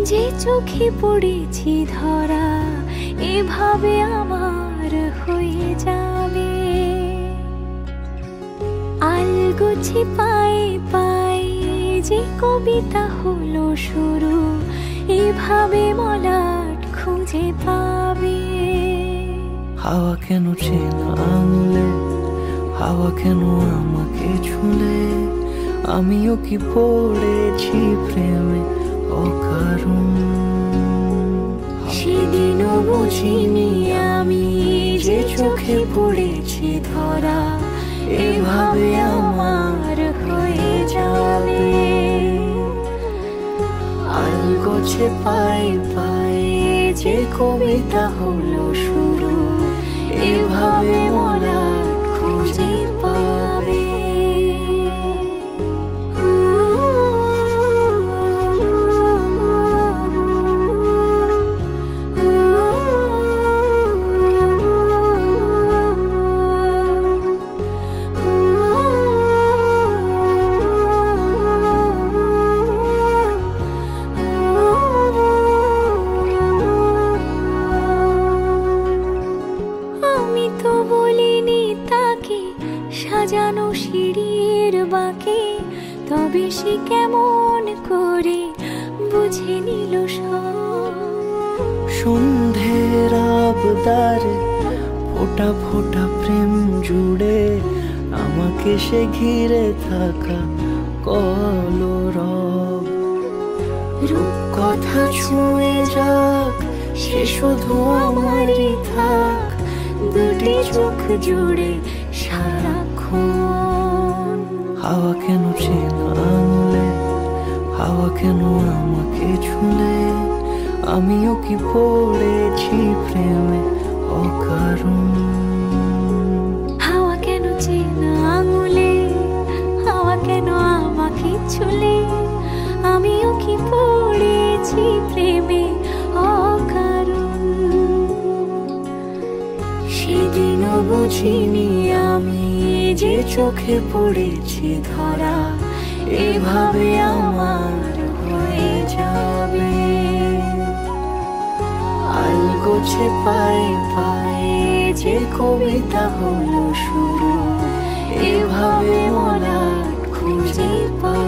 যে চোখে পড়েছি ধরা এভাবে আমার হয়ে যাবে। আলগোছে পায়ে পায়ে যে কবিতা হলো শুরু, এভাবে মলাট খুঁজে পাবে। হাওয়া কেন চেনা আঙুলে, হাওয়া কেন আমাকে ছুলে, আমিও কি পড়েছি প্রেমে অকারণ। সেদিনও বুঝিনি আমি যে চোখে পড়েছি ধরা এভাবে আমার হয়ে যাবে। আলগোছে পায়ে পায়ে যে কবিতা হলো শুরু, এভাবে মলাট খুঁজে পাবে। সাজানো সিঁড়ির বাঁকে, তবে সে কেমন করে বুঝে নিল সব। সন্ধ্যের আবদারে ফোঁটা ফোঁটা প্রেম জুড়ে, আমাকে সে ঘিরে থাকা কলরব। রূপকথা ছুঁয়ে যাক, সে শুধু আমারই থাক, দুটি চোখ জুড়ে সারাক্ষণ। হাওয়া কেন চেনা আঙুলে, হাওয়া কেন আমাকে ছুলে, আমিও কি পড়েছি প্রেমে অকারণ। হাওয়া কেন চেনা আঙুলে, হাওয়া কেন আমাকে ছুলে, আমিও কি পড়েছি প্রেমে অকারণ। সেদিনও বুঝিনি আমি যে চোখে পড়েছি ধরা এভাবে আমার হয়ে যাবে। আলগোছে পায়ে পায়ে যে কবিতা হলো শুরু, এভাবে মলাট খুঁজে পাবে।